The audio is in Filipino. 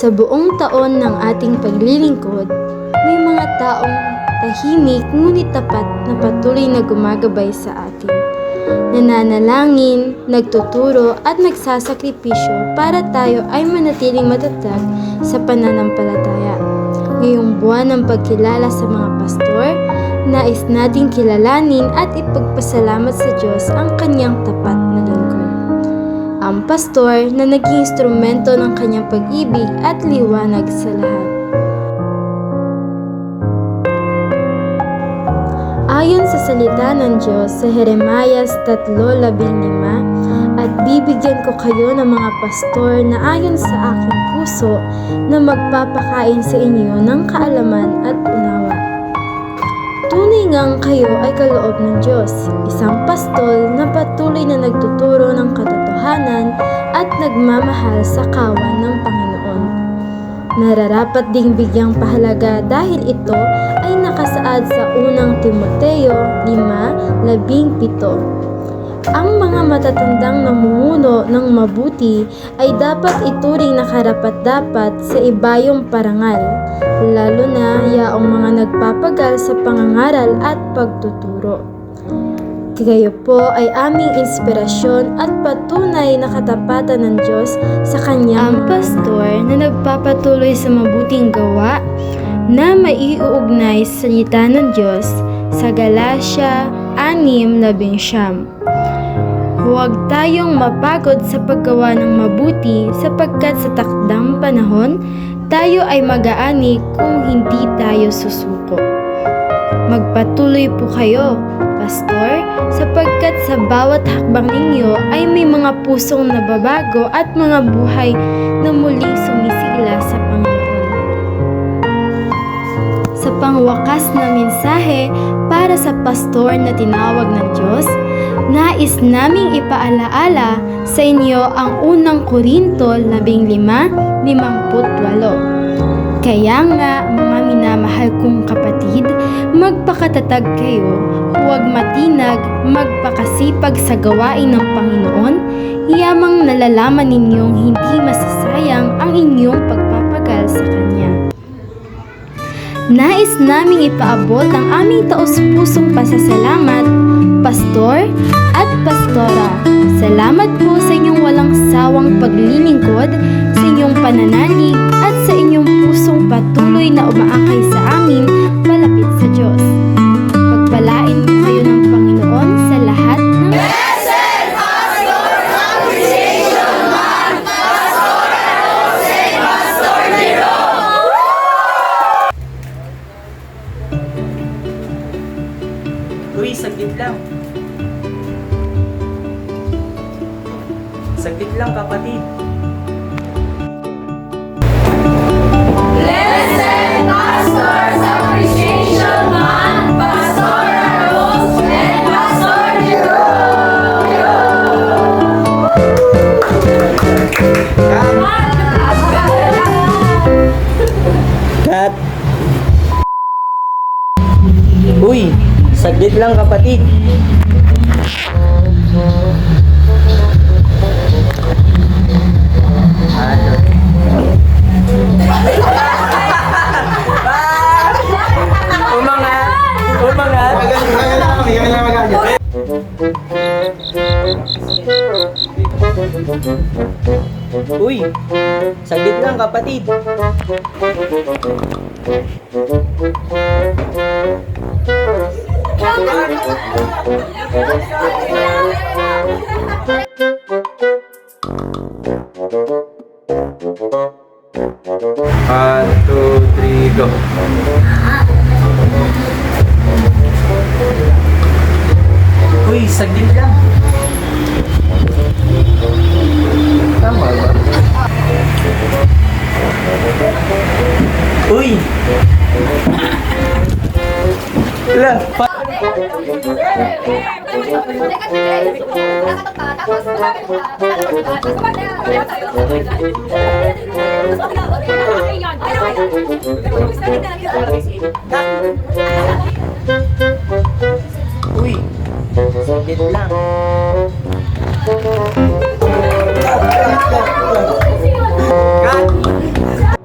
Sa buong taon ng ating paglilingkod, may mga taong tahimik ngunit tapat na patuloy na gumagabay sa atin. Nananalangin, nagtuturo at nagsasakripisyo para tayo ay manatiling matatag sa pananampalataya. Ngayong buwan ng pagkilala sa mga pastor, nais nating kilalanin at ipagpasalamat sa Diyos ang kanyang tapat na lingkod. Ang pastor na naging instrumento ng kanyang pag-ibig at liwanag sa lahat. Ayon sa salita ng Diyos sa Jeremias 3:15, at bibigyan ko kayo ng mga pastor na ayon sa aking puso na magpapakain sa inyo ng kaalaman at unawa. Tunay ngang kayo ay kaloob ng Diyos, isang pastol na patuloy na nagtuturo ng katotohanan at nagmamahal sa kawan ng Panginoon. Nararapat ding bigyang pahalaga dahil ito ay nakasaad sa unang Timoteo 5:17. Ang mga matatandang namumuno ng mabuti ay dapat ituring na karapat-dapat sa ibayong parangal, lalo na yaong mga nagpapagal sa pangangaral at pagtuturo. Kayo po ay aming inspirasyon at patunay na katapatan ng Diyos sa kanyang pastor na nagpapatuloy sa mabuting gawa na maiuugnay sa salita ng Diyos sa Galatia 6:19. Huwag tayong mapagod sa paggawa ng mabuti sapagkat sa takdang panahon, tayo ay mag-aani kung hindi tayo susuko. Magpatuloy po kayo, pastor, sapagkat sa bawat hakbang ninyo ay may mga pusong nababago at mga buhay na muling sumisigla sa Panginoon. Sa pangwakas na mensahe para sa pastor na tinawag ng Diyos, nais naming ipaalaala sa inyo ang unang Korinto 15:58. Kaya nga, mga minamahal kong kapatid, magpakatatag kayo, huwag matinag, magpakasipag sa gawain ng Panginoon, yamang nalalaman ninyong hindi masasayang ang inyong pagpapagal sa Kanya. Nais naming ipaabot ang aming taos-pusong pasasalamat, pastor at pastora. Salamat po sa inyong walang sawang paglilingkod, sa inyong pananalig at sa inyong pusong patuloy na umaakay sa amin palapit sa Diyos. Pagpalain po kayo ng Panginoon sa lahat ng Uy, saglit lang. Saglit lang, kapatid. Blessed Pastors Appreciation Month, Pastor Rose and Pastor Jerome. Cut. Uy, saglit lang, kapatid. Umangat. Uy, saglit lang, kapatid. One, two, three, go. Uy, saglit lang. Tama ba? Uy! Wala, Uy, saglit lang. Cut!